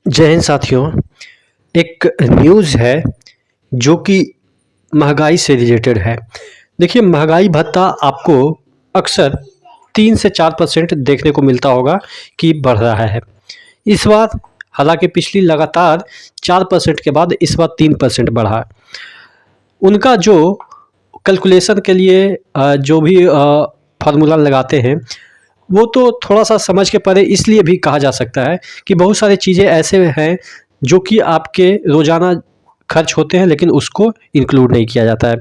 जय हिंद साथियों। एक न्यूज़ है जो कि महंगाई से रिलेटेड है। देखिए, महंगाई भत्ता आपको अक्सर 3 से 4% देखने को मिलता होगा कि बढ़ रहा है। इस बार हालांकि पिछली लगातार 4% के बाद इस बार 3% बढ़ा। उनका जो कैलकुलेशन के लिए जो भी फार्मूला लगाते हैं वो तो थोड़ा सा समझ के परे इसलिए भी कहा जा सकता है कि बहुत सारी चीज़ें ऐसे हैं जो कि आपके रोज़ाना खर्च होते हैं लेकिन उसको इंक्लूड नहीं किया जाता है।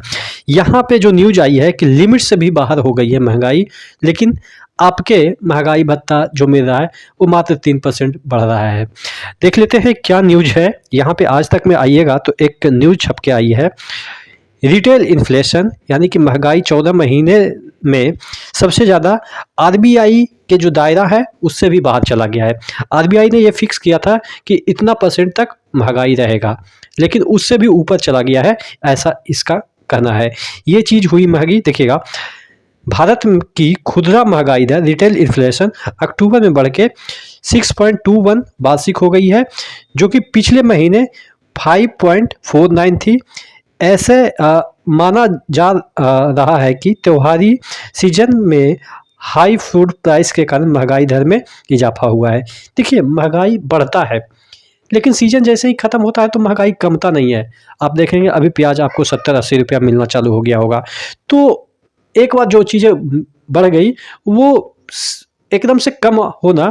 यहाँ पे जो न्यूज़ आई है कि लिमिट से भी बाहर हो गई है महंगाई, लेकिन आपके महंगाई भत्ता जो मिल रहा है वो मात्र 3% बढ़ रहा है। देख लेते हैं क्या न्यूज़ है। यहाँ पे आज तक में आइएगा तो एक न्यूज़ छप के आई है। रिटेल इन्फ्लेशन यानी कि महंगाई 14 महीने में सबसे ज़्यादा आरबीआई के जो दायरा है उससे भी बाहर चला गया है। आरबीआई ने ये फिक्स किया था कि इतना % तक महंगाई रहेगा, लेकिन उससे भी ऊपर चला गया है, ऐसा इसका कहना है। ये चीज़ हुई महंगी। देखिएगा, भारत की खुदरा महंगाई दर रिटेल इन्फ्लेशन अक्टूबर में बढ़ के 6.21 वार्षिक हो गई है, जो कि पिछले महीने 5.49 थी। ऐसे माना जा रहा है कि त्योहारी सीजन में हाई फूड प्राइस के कारण महंगाई दर में इजाफा हुआ है। देखिए, महंगाई बढ़ता है लेकिन सीजन जैसे ही ख़त्म होता है तो महंगाई कमता नहीं है। आप देखेंगे अभी प्याज आपको 70-80 रुपया मिलना चालू हो गया होगा। तो एक बार जो चीज़ें बढ़ गई वो एकदम से कम होना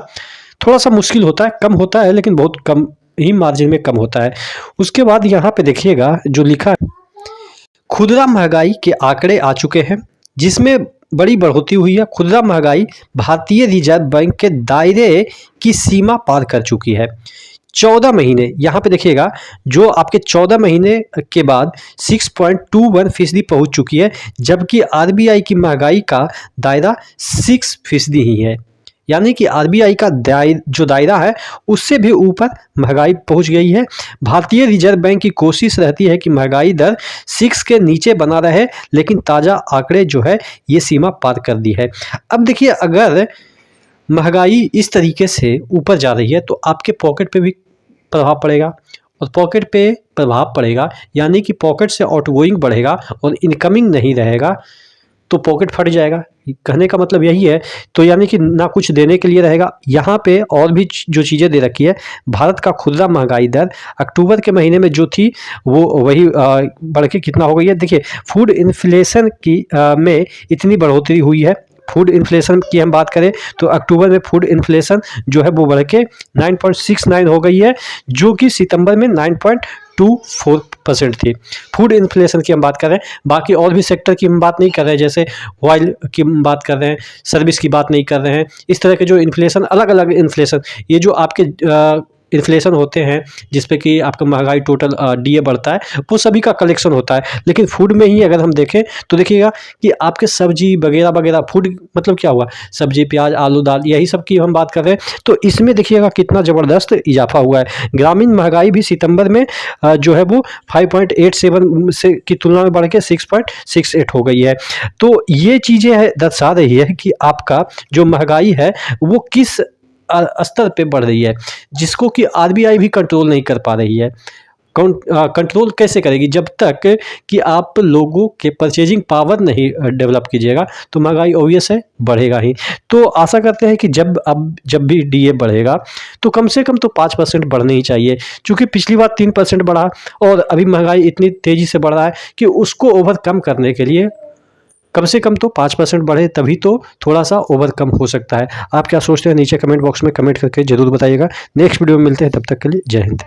थोड़ा सा मुश्किल होता है। कम होता है लेकिन बहुत कम ही मार्जिन में कम होता है। उसके बाद यहाँ पे देखिएगा जो लिखा है, खुदरा महंगाई के आंकड़े आ चुके हैं जिसमें बड़ी बढ़ोतरी हुई है। खुदरा महंगाई भारतीय रिजर्व बैंक के दायरे की सीमा पार कर चुकी है। 14 महीने यहाँ पे देखिएगा, जो आपके 14 महीने के बाद 6.21% पहुँच चुकी है, जबकि आरबीआई की महंगाई का दायरा 6% ही है। यानी कि आरबीआई का जो दायरा है उससे भी ऊपर महंगाई पहुंच गई है। भारतीय रिजर्व बैंक की कोशिश रहती है कि महंगाई दर 6 के नीचे बना रहे, लेकिन ताज़ा आंकड़े जो है ये सीमा पार कर दी है। अब देखिए, अगर महंगाई इस तरीके से ऊपर जा रही है तो आपके पॉकेट पे भी प्रभाव पड़ेगा, और पॉकेट पे प्रभाव पड़ेगा यानी कि पॉकेट से आउटगोइंग बढ़ेगा और इनकमिंग नहीं रहेगा तो पॉकेट फट जाएगा। कहने का मतलब यही है। तो यानी कि ना कुछ देने के लिए रहेगा। यहाँ पे और भी जो चीज़ें दे रखी है, भारत का खुदरा महंगाई दर अक्टूबर के महीने में जो थी वो वही बढ़ के कितना हो गई है। देखिए, फूड इन्फ्लेशन की में इतनी बढ़ोतरी हुई है। फूड इन्फ्लेशन की हम बात करें तो अक्टूबर में फूड इन्फ्लेशन जो है वो बढ़ के 9.69 हो गई है, जो कि सितंबर में 9.24% थी। फूड इन्फ्लेशन की हम बात कर रहे हैं। बाकी और भी सेक्टर की हम बात नहीं कर रहे हैं, जैसे ऑयल की बात कर रहे हैं, सर्विस की बात नहीं कर रहे हैं। इस तरह के जो इन्फ्लेशन, अलग अलग इन्फ्लेशन, ये जो आपके इन्फ्लेशन होते हैं जिसपे कि आपका महंगाई टोटल डीए बढ़ता है, वो सभी का कलेक्शन होता है। लेकिन फूड में ही अगर हम देखें तो देखिएगा कि आपके सब्जी वगैरह वगैरह, फूड मतलब क्या हुआ, सब्जी, प्याज, आलू, दाल, यही सब की हम बात कर रहे हैं। तो इसमें देखिएगा कितना ज़बरदस्त इजाफा हुआ है। ग्रामीण महंगाई भी सितंबर में जो है वो 5.87 से की तुलना में बढ़ के 6.68 हो गई है। तो ये चीज़ें दर्शा रही है कि आपका जो महंगाई है वो किस स्तर पे बढ़ रही है, जिसको कि आरबीआई भी कंट्रोल नहीं कर पा रही है। कंट्रोल कैसे करेगी? जब तक कि आप लोगों के परचेजिंग पावर नहीं डेवलप कीजिएगा तो महंगाई ऑब्वियस है बढ़ेगा ही। तो आशा करते हैं कि जब भी डीए बढ़ेगा तो कम से कम तो 5% बढ़ने ही चाहिए, क्योंकि पिछली बार 3% बढ़ा और अभी महंगाई इतनी तेज़ी से बढ़ रहा है कि उसको ओवरकम करने के लिए कम से कम तो 5% बढ़े, तभी तो थोड़ा सा ओवरकम हो सकता है। आप क्या सोचते हैं नीचे कमेंट बॉक्स में कमेंट करके ज़रूर बताइएगा। नेक्स्ट वीडियो में मिलते हैं, तब तक के लिए जय हिंद।